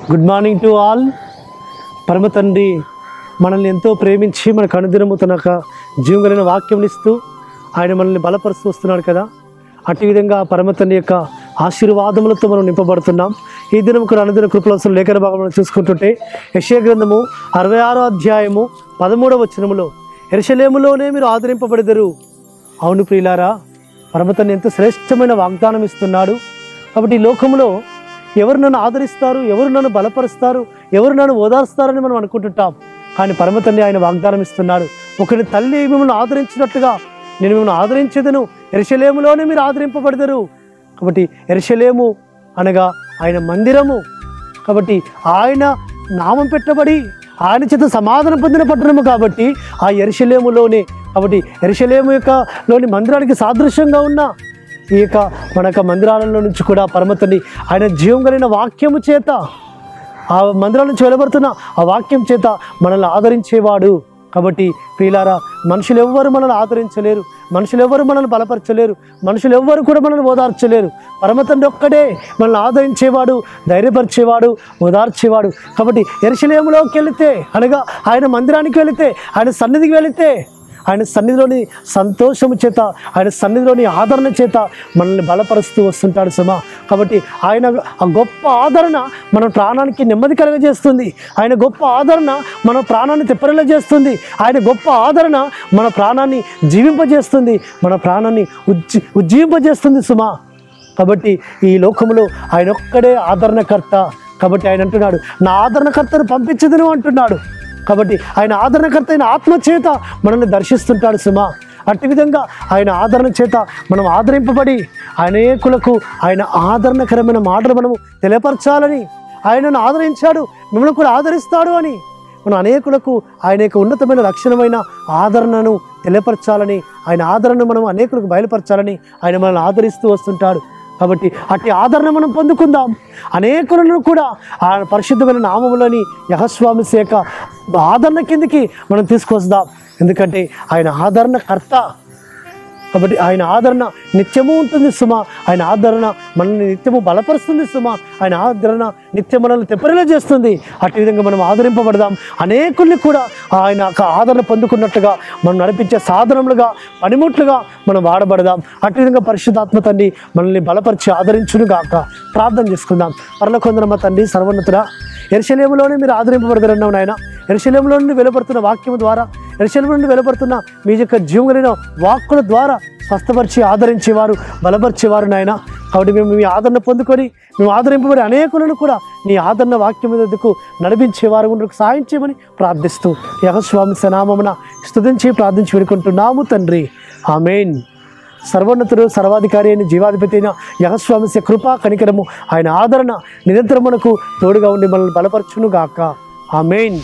Good morning to all. పరమ తండ్రి మనల్ని ఎంతో ప్రేమించి మనకు అనుదినము తన జీవం కలిగిన వాక్యం ఇస్తూ ఆయన మనల్ని బలపరుస్తూ వస్తున్నాడు కదా. అటు విధంగా పరమ తండ్రి యొక్క ఆశీర్వాదములతో మనం నింపబడుతున్నాం. ఈ దినం కూడా అనుదిన కృపలవసం లేఖన భాగంలో చూసుకుంటుంటే యెషయా గ్రంథము 66వ అధ్యాయము 13వ వచనములో యెరూషలేములోనే మీరు ఆదరింపబడెదరు. అవును ప్రియులారా, పరమ తండ్రి ఎంత శ్రేష్టమైన వాగ్దానం ఇస్తున్నాడు. కాబట్టి ఈ లోకంలో ఎవరు నన్ను ఆదరిస్తారు, ఎవరు నన్ను బలపరుస్తారు, ఎవరు నన్ను ఓదార్స్తారని మనం అనుకుంటుంటాం. కానీ పరమ తండ్రి ఆయన వాగ్దానం ఇస్తున్నాడు. ఒకరి తల్లి మిమ్మల్ని ఆదరించినట్టుగా నేను మిమ్మల్ని ఆదరించేదను, యెరూషలేములోనే మీరు ఆదరింపబడతారు. కాబట్టి యెరూషలేము అనగా ఆయన మందిరము. కాబట్టి ఆయన నామం పెట్టబడి ఆయన చేత సమాధానం పొందిన పట్టణము కాబట్టి ఆ యెరూషలేములోనే. కాబట్టి యెరూషలేము లోని మందిరానికి సాదృశ్యంగా ఉన్న ఈ మన మందిరాలలో నుంచి కూడా పరమ తండ్రి ఆయన జీవం కలిగిన వాక్యము చేత ఆ మందిరాల నుంచి వెలువడుతున్న ఆ వాక్యం చేత మనల్ని ఆదరించేవాడు. కాబట్టి ప్రియులారా, మనుషులు ఎవ్వరు మనల్ని ఆదరించలేరు, మనుషులు ఎవ్వరు మనల్ని బలపరచలేరు, మనుషులు ఎవ్వరు కూడా మనల్ని ఓదార్చలేరు. పరమ తండ్రి ఒక్కడే మనల్ని ఆదరించేవాడు, ధైర్యపరిచేవాడు, ఓదార్చేవాడు. కాబట్టి యెరూషలేములోకి వెళితే అనగా ఆయన మందిరానికి వెళితే, ఆయన సన్నిధికి వెళితే, ఆయన సన్నిధిలోని సంతోషము చేత, ఆయన సన్నిధిలోని ఆదరణ చేత మనల్ని బలపరుస్తూ వస్తుంటాడు సుమా. కాబట్టి ఆయన ఆ గొప్ప ఆదరణ మన ప్రాణానికి నెమ్మది కలుగజేస్తుంది. ఆయన గొప్ప ఆదరణ మన ప్రాణాన్ని తెప్పరిల్లజేస్తుంది. ఆయన గొప్ప ఆదరణ మన ప్రాణాన్ని జీవింపజేస్తుంది, మన ప్రాణాన్ని ఉజ్జీవింపజేస్తుంది సుమా. కాబట్టి ఈ లోకంలో ఆయన ఒక్కడే ఆదరణకర్త. కాబట్టి ఆయన అంటున్నాడు, నా ఆదరణకర్తను పంపించదును అంటున్నాడు. కాబట్టి ఆయన ఆదరణకర్త అయిన ఆత్మ చేత మనల్ని దర్శిస్తుంటాడు సుమా. అట్టి విధంగా ఆయన ఆదరణ చేత మనం ఆదరింపబడి అనేకులకు ఆయన ఆదరణకరమైన మాటలు మనము తెలియపరచాలని, ఆయనను ఆదరించాడు మిమ్మల్ని కూడా ఆదరిస్తాడు అని మనం అనేకులకు ఆయన యొక్క ఉన్నతమైన లక్షణమైన ఆదరణను తెలియపరచాలని, ఆయన ఆదరణను మనం అనేకులకు బయలుపరచాలని ఆయన మనల్ని ఆదరిస్తూ వస్తుంటాడు. కాబట్టి అట్టి ఆదరణ మనం పొందుకుందాం. అనేకులను కూడా ఆ పరిశుద్ధమైన నామములోని యెహోవా యొక్క ఆదరణ కిందికి మనం తీసుకొస్తాం. ఎందుకంటే ఆయన ఆదరణకర్త. కాబట్టి ఆయన ఆదరణ నిత్యము ఉంటుంది సుమా. ఆయన ఆదరణ మనల్ని నిత్యము బలపరుస్తుంది సుమా. ఆయన ఆదరణ నిత్యం మనల్ని తెప్పరిలా చేస్తుంది. అటు విధంగా మనం ఆదరింపబడదాం. అనేకుల్ని కూడా ఆయన ఆదరణ పొందుకున్నట్టుగా మనం నడిపించే సాధనములుగా, పనిముట్లుగా మనం వాడబడదాం. అటు విధంగా పరిశుద్ధాత్మ తండ్రి మనల్ని బలపరిచి ఆదరించును గాక. ప్రార్థన చేసుకుందాం. పరలోకమందున్న తండ్రి సర్వోన్నతుడా, యెరూషలేములోనే మీరు ఆదరింపబడతారన్నావు నాయన. యెరూషలేములో నుండి వెలువడుతున్న వాక్యము ద్వారా, యెరూషలేము నుండి వెలువడుతున్న మీ యొక్క జీవం కలిగిన వాక్కుల ద్వారా స్వస్థపరిచి ఆదరించేవారు, బలపరిచేవారు నాయన. కాబట్టి మేము మీ ఆదరణ పొందుకొని మేము ఆదరింపబడి అనేకులను కూడా నీ ఆదరణ వాక్యం మీదకు నడిపించేవారు ఉండకు సాయం చేయమని ప్రార్థిస్తూ యెహోవా నామమున స్తుతించి ప్రార్థించి వేడుకుంటున్నాము తండ్రి. ఆమేన్. సర్వోన్నతుడు, సర్వాధికారి అయిన జీవాధిపతి అయిన యెహోవా కృపా కనికరము, ఆయన ఆదరణ నిరంతరం మనకు తోడుగా ఉండి మనల్ని బలపరచును గాక. ఆమేన్.